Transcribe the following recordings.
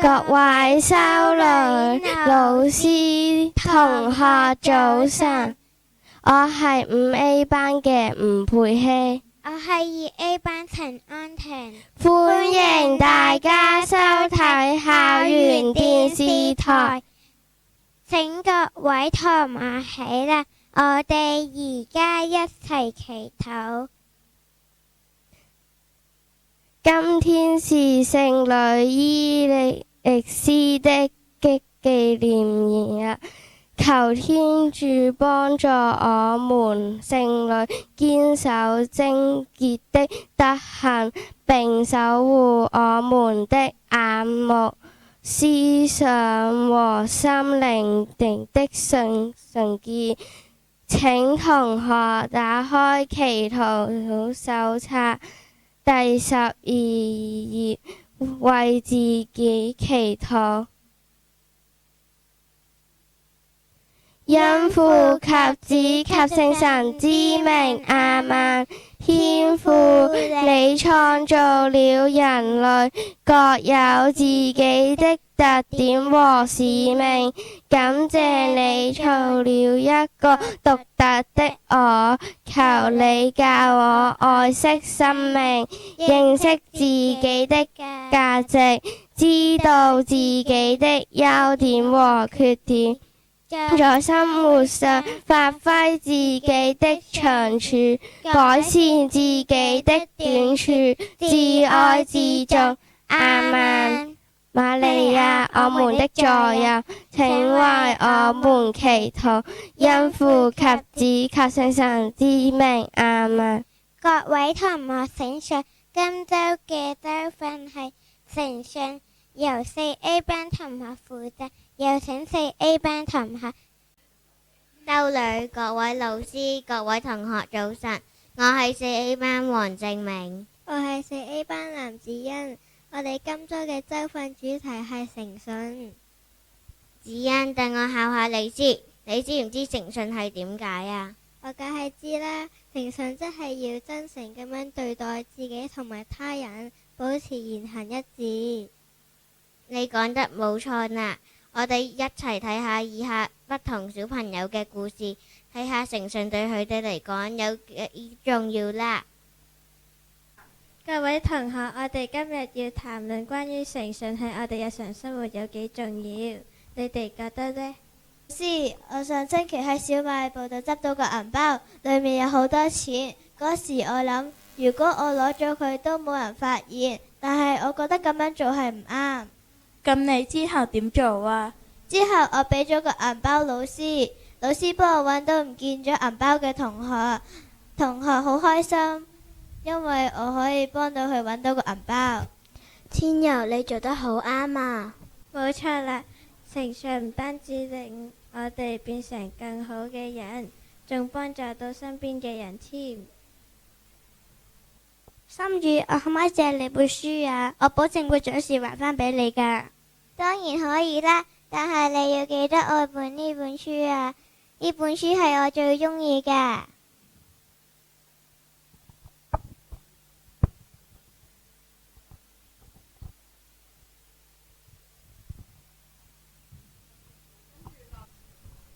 各位修女、老師、同學早晨，我係5A 班嘅吳佩希，我係2A 班陳安婷，歡迎大家收睇校園電視台。請各位同學起立，我哋而家一齊祈禱。今天是聖女伊莉絲的紀念日，求天主幫助我們聖女堅守貞潔的德行，並守護我們的眼目、思想和心靈的純潔。請同學打開祈禱手冊第12頁，為自己祈禱。因父及子及聖神之名，阿們。天父，你創造了人類，各有自己的特點和使命。感謝你造了一個獨特的我，求你教我愛惜生命，認識自己的價值，知道自己的優點和缺點，在生活上發揮自己的長處，改善自己的短處，自愛自重。阿們。瑪利亞，我們的助佑，請為我們祈禱，因父及子及聖神之名。阿們。各位同學請上，今周嘅州訓係誠信，由4A 班同學負責，有請4A 班同學。修女、各位老師、各位同學早晨，我係4A 班黃正明，我係4A 班藍子欣。我哋今周嘅州訓主題係誠信。子欣，等我考下你先，你知唔知誠信係點解啊？我梗係知啦，誠信即係要真誠咁樣對待自己同埋他人，保持言行一致。你講得冇錯啦，我哋一齊睇下以下不同小朋友嘅故事，睇下誠信對佢哋嚟講有幾重要啦。各位同學，我哋今日要談論關於誠信喺我哋日常生活有幾重要，你哋覺得呢？老師，我上星期喺小賣部度執到個銀包，裏面有好多錢。嗰時我諗，如果我攞咗佢都冇人發現，但係我覺得咁樣做係唔啱。咁你之後點做啊？之後我俾咗個銀包老師，老師幫我揾到唔見咗銀包嘅同學，同學好開心。因為我可以幫到佢揾到個銀包。天佑，你做得好啱啊！冇錯啦，誠信唔單止令我哋變成更好嘅人，仲幫助到身邊嘅人添。心宇，我可唔可以借你本書啊？我保證會準時還返俾你㗎。當然可以啦，但係你要記得愛本呢本書啊！呢本書係我最鍾意㗎。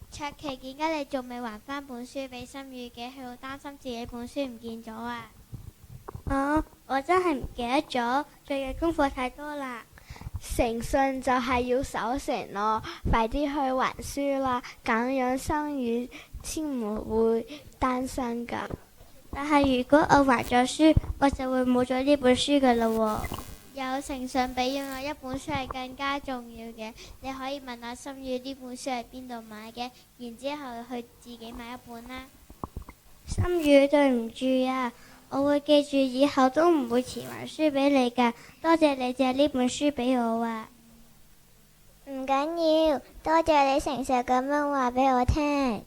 卓琪，點解你仲未還返本書俾心宇嘅？佢好擔心自己本書唔見咗啊！我真係唔記得咗，最近功課太多啦。誠信就係要守承諾，快啲去還書啦，咁樣心宇先唔會擔心噶。但係如果我還咗書，我就會冇咗呢本書噶啦喎。有誠信比擁有一本書係更加重要嘅。你可以問下心宇呢本書喺邊度買嘅，然之後去自己買一本啦。心宇，對唔住啊，我會記住以後都唔會遲還書俾你噶。多謝你借呢本書俾我啊。唔緊要，多謝你誠實咁樣話俾我聽。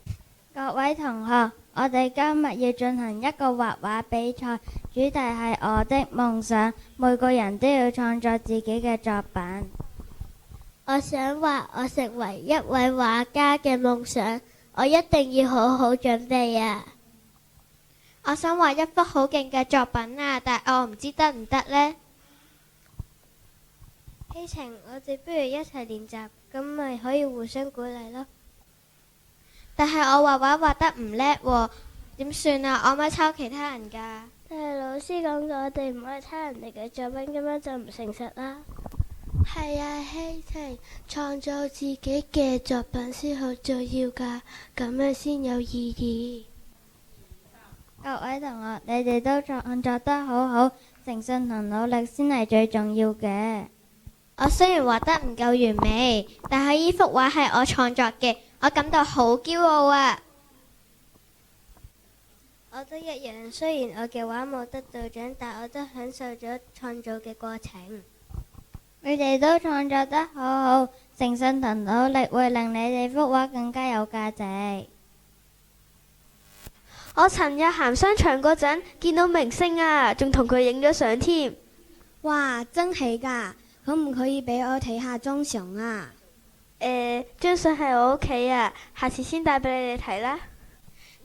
各位同學，我哋今日要進行一個畫畫比賽，主題係我的夢想，每個人都要創作自己嘅作品。我想畫我成為一位畫家嘅夢想，我一定要好好準備啊！我想畫一幅好勁嘅作品啊，但係我唔知得唔得呢？希晴，我哋不如一齊練習，咁咪可以互相鼓勵咯。但係我畫畫畫得唔叻喎，點算啊？我咪抄其他人㗎。但係老師講過，我哋唔可以抄人哋嘅作品，咁樣就唔誠實啦。係啊，希晴，創造自己嘅作品先好重要㗎，咁樣先有意義。各位同學，你哋都創作得好好，誠信同努力先係最重要嘅。我雖然畫得唔夠完美，但係呢幅畫係我創作嘅，我感到好驕傲啊！我都一樣，雖然我嘅畫冇得到獎，但我都享受咗創造嘅過程。你哋都創作得好好，誠信同努力會令你哋幅畫更加有價值。我尋日行商場嗰陣見到明星啊，仲同佢影咗相添。哇，真係㗎！可唔可以俾我睇下張相啊？張相喺我屋企啊，下次先帶俾你哋睇啦。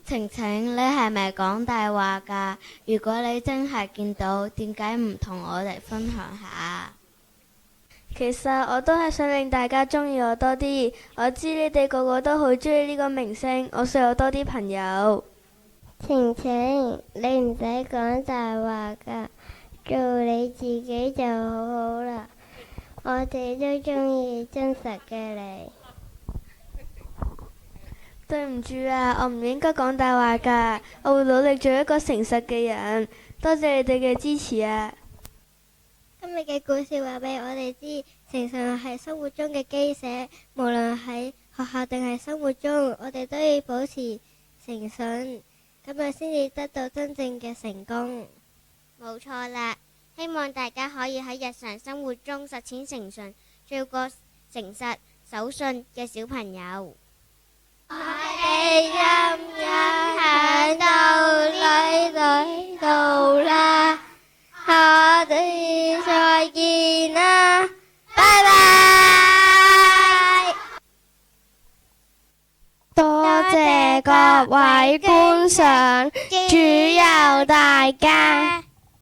晴晴，你係咪講大話㗎？如果你真係見到，點解唔同我哋分享下？其實我都係想令大家中意我多啲。我知你哋個個都好中意呢個明星，我想有多啲朋友。晴晴，你唔使講大話㗎，做你自己就好好啦。我哋都中意真實嘅你。對唔住啊，我唔應該講大話㗎，我會努力做一個誠實嘅人。多謝你哋嘅支持啊！今日嘅故事話俾我哋知，誠信係生活中嘅基石，無論喺學校定係生活中，我哋都要保持誠信，咁樣先至得到真正嘅成功。冇錯啦，希望大家可以喺日常生活中實踐誠信，做個誠實守信嘅小朋友。我哋今日響度啦，我哋再見啦，拜拜！多謝各位觀賞，主佑大家。